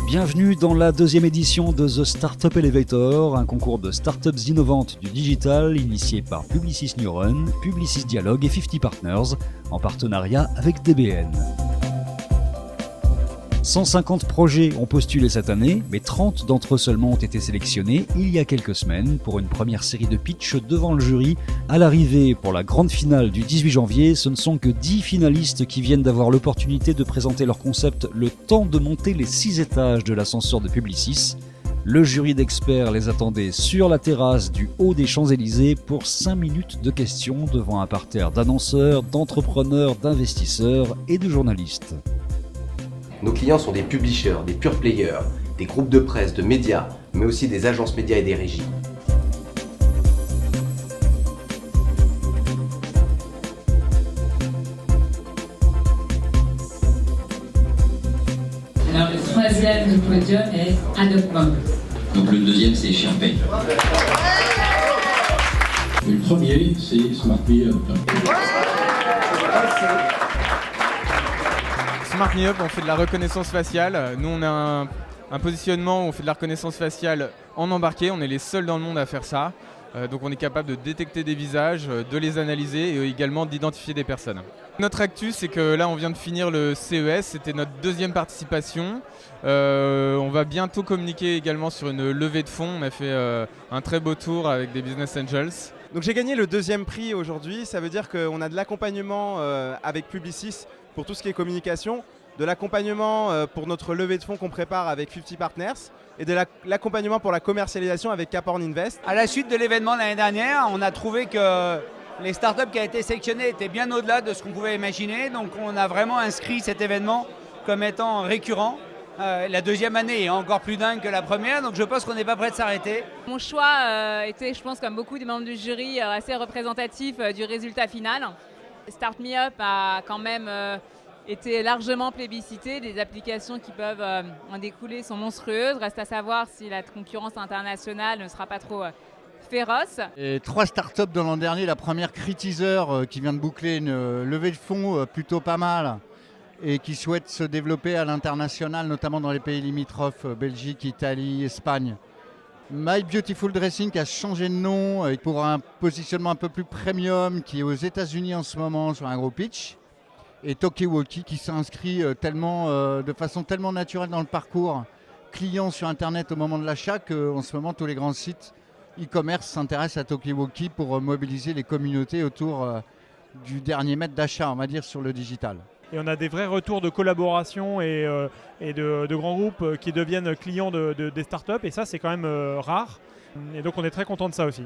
Bienvenue dans la deuxième édition de The Startup Elevator, un concours de startups innovantes du digital initié par Publicis Neuron, Publicis Dialogue et 50 Partners, en partenariat avec DBN. 150 projets ont postulé cette année, mais 30 d'entre eux seulement ont été sélectionnés il y a quelques semaines pour une première série de pitch devant le jury. À l'arrivée pour la grande finale du 18 janvier, ce ne sont que 10 finalistes qui viennent d'avoir l'opportunité de présenter leur concept le temps de monter les 6 étages de l'ascenseur de Publicis. Le jury d'experts les attendait sur la terrasse du haut des Champs-Élysées pour 5 minutes de questions devant un parterre d'annonceurs, d'entrepreneurs, d'investisseurs et de journalistes. Nos clients sont des publishers, des pure players, des groupes de presse, de médias, mais aussi des agences médias et des régies. Alors le troisième du podium est Adopmom. Donc le deuxième c'est Sherpay. Le premier c'est SmartMeUp. SmartMeUp, on fait de la reconnaissance faciale. Nous, on a un positionnement où on fait de la reconnaissance faciale en embarqué. On est les seuls dans le monde à faire ça. Donc on est capable de détecter des visages, de les analyser et également d'identifier des personnes. Notre actu, c'est que là, on vient de finir le CES. C'était notre deuxième participation. On va bientôt communiquer également sur une levée de fonds. On a fait un très beau tour avec des business angels. Donc j'ai gagné le deuxième prix aujourd'hui. Ça veut dire qu'on a de l'accompagnement avec Publicis pour tout ce qui est communication, de l'accompagnement pour notre levée de fonds qu'on prépare avec 50 Partners et de l'accompagnement pour la commercialisation avec Caporn Invest. À la suite de l'événement de l'année dernière, on a trouvé que les startups qui ont été sélectionnées étaient bien au-delà de ce qu'on pouvait imaginer. Donc on a vraiment inscrit cet événement comme étant récurrent. La deuxième année est encore plus dingue que la première, donc je pense qu'on n'est pas prêt de s'arrêter. Mon choix était, je pense, comme beaucoup des membres du jury, assez représentatif du résultat final. StartMeUp a quand même été largement plébiscité. Les applications qui peuvent en découler sont monstrueuses. Reste à savoir si la concurrence internationale ne sera pas trop féroce. Et 3 startups dans l'an dernier. La première, Critizer, qui vient de boucler une levée de fonds plutôt pas mal et qui souhaite se développer à l'international, notamment dans les pays limitrophes, Belgique, Italie, Espagne. My Beautiful Dressing qui a changé de nom pour un positionnement un peu plus premium qui est aux États-Unis en ce moment sur un gros pitch. Et Talkie-Walkie qui s'inscrit de façon tellement naturelle dans le parcours client sur Internet au moment de l'achat qu'en ce moment tous les grands sites e-commerce s'intéressent à Talkie-Walkie pour mobiliser les communautés autour du dernier mètre d'achat, on va dire, sur le digital. Et on a des vrais retours de collaboration et de grands groupes qui deviennent clients des startups. Et ça, c'est quand même rare. Et donc, on est très content de ça aussi.